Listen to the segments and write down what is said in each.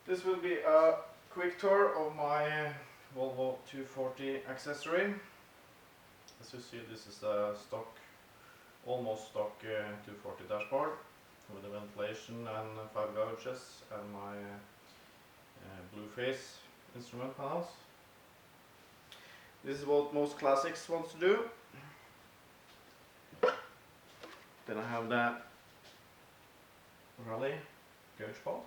This will be a quick tour of my Volvo 240 accessory. As you see, this is a stock, almost stock 240 dashboard with the ventilation and 5 gauges and my blue face instrument panels. This is what most classics wants to do. Then I have the Rally gauge pod.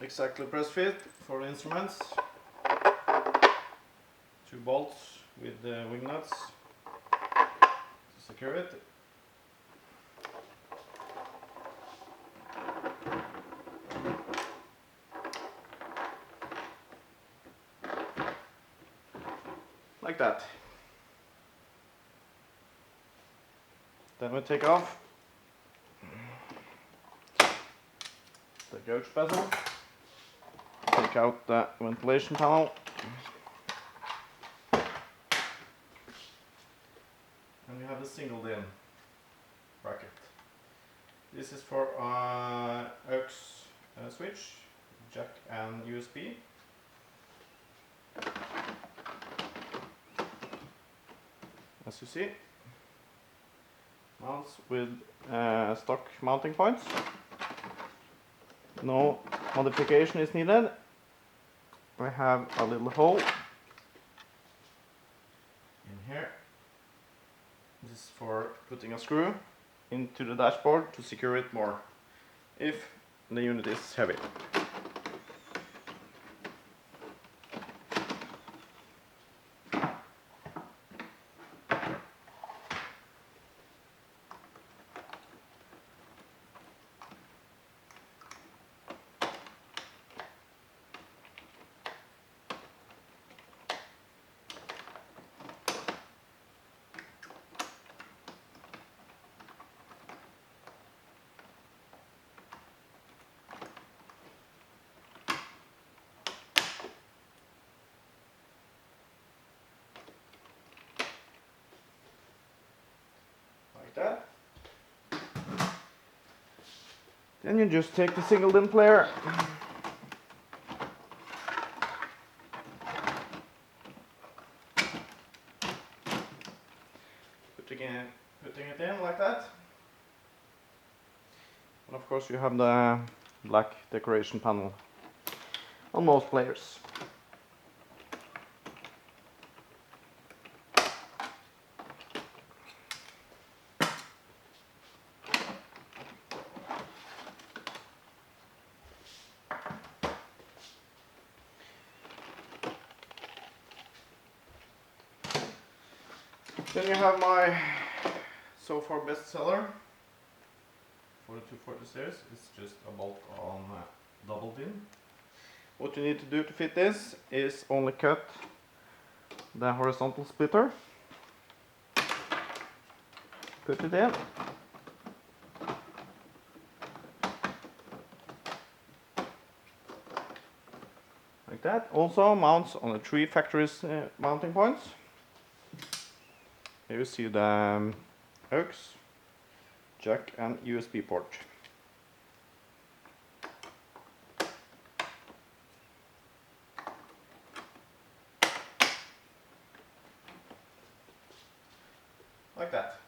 Exactly press fit for the instruments. 2 bolts with the wing nuts to secure it. Like that. Then we take off the gauge bezel. Take out the ventilation panel and you have the singled in bracket. This is for aux switch, jack and USB. As you see, mounts with stock mounting points. No modification is needed. I have a little hole in here. This is for putting a screw into the dashboard to secure it more if the unit is heavy. That. Then you just take the singled in player, putting it in like that, and of course you have the black decoration panel on most players. Then you have my so far best seller for the 240 series. It's just a bolt on doubled in. What you need to do to fit this is only cut the horizontal splitter, put it in, like that. Also mounts on the 3 factory mounting points. Here you see the aux, jack and USB port. Like that.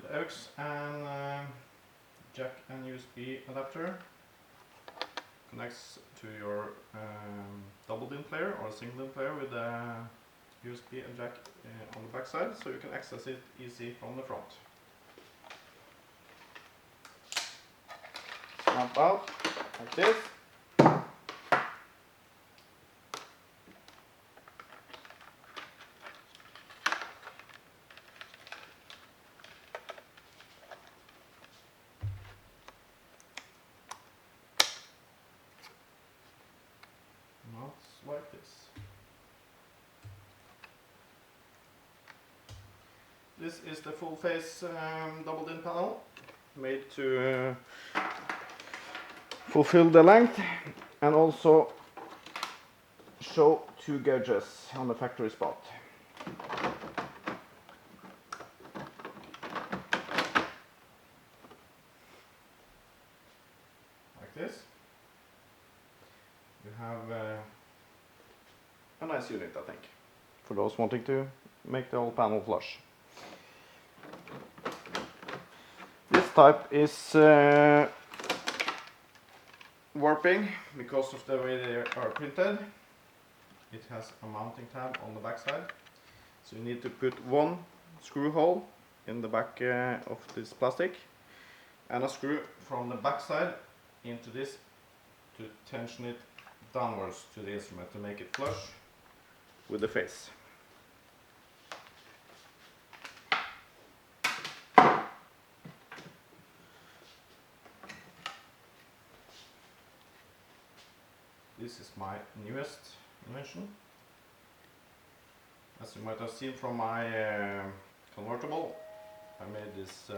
The aux and jack and USB adapter connects to your doubled-in player or single-in player with a USB and jack on the back side, so you can access it easy from the front. Snap out like this. like this. This is the full face double din panel, made to fulfill the length and also show 2 gauges on the factory spot. Like this. You have a nice unit, I think, for those wanting to make the whole panel flush. This type is warping because of the way they are printed. It has a mounting tab on the back side, so you need to put one screw hole in the back of this plastic and a screw from the back side into this to tension it downwards to the instrument to make it flush with the face. This is my newest invention. As you might have seen from my convertible, I made this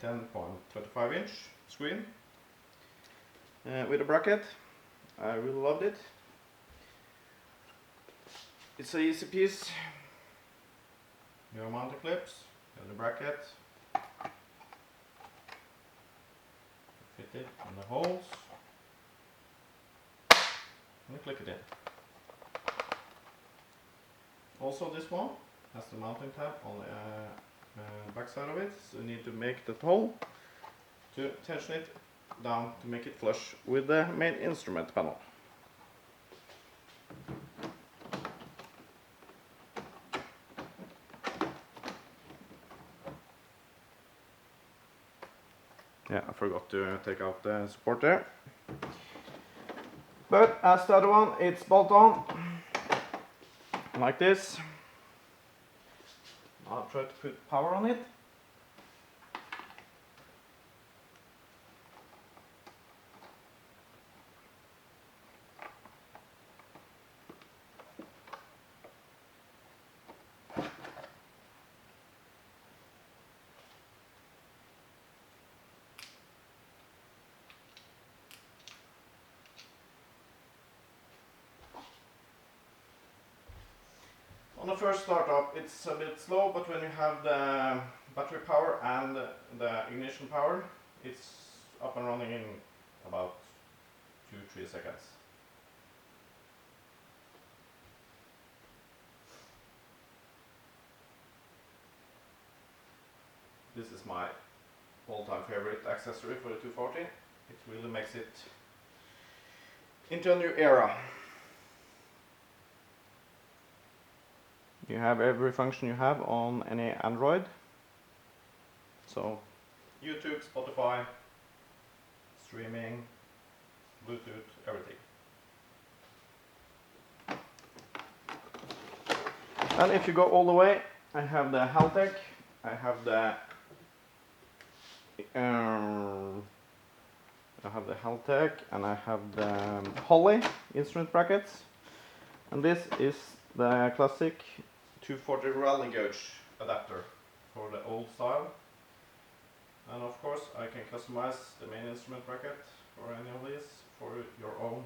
10.25 inch screen with a bracket. I really loved it. It's an easy piece. You have mounting clips, you have the bracket, fit it in the holes, and you click it in. Also, this one has the mounting tab on the back side of it, so you need to make the hole to tension it down to make it flush with the main instrument panel. Yeah, I forgot to take out the support there. But as the other one, it's bolt on like this. I'll try to put power on it. On the first startup it's a bit slow, but when you have the battery power and the ignition power, it's up and running in about 2-3 seconds. This is my all-time favorite accessory for the 240. It really makes it into a new era. You have every function you have on any Android. So YouTube, Spotify, streaming, Bluetooth, everything. And if you go all the way, I have the haltech, I have the haltech, and I have the holley instrument brackets. And this is the classic 240 rally gauge adapter for the old style. And of course I can customize the main instrument bracket for any of these for your own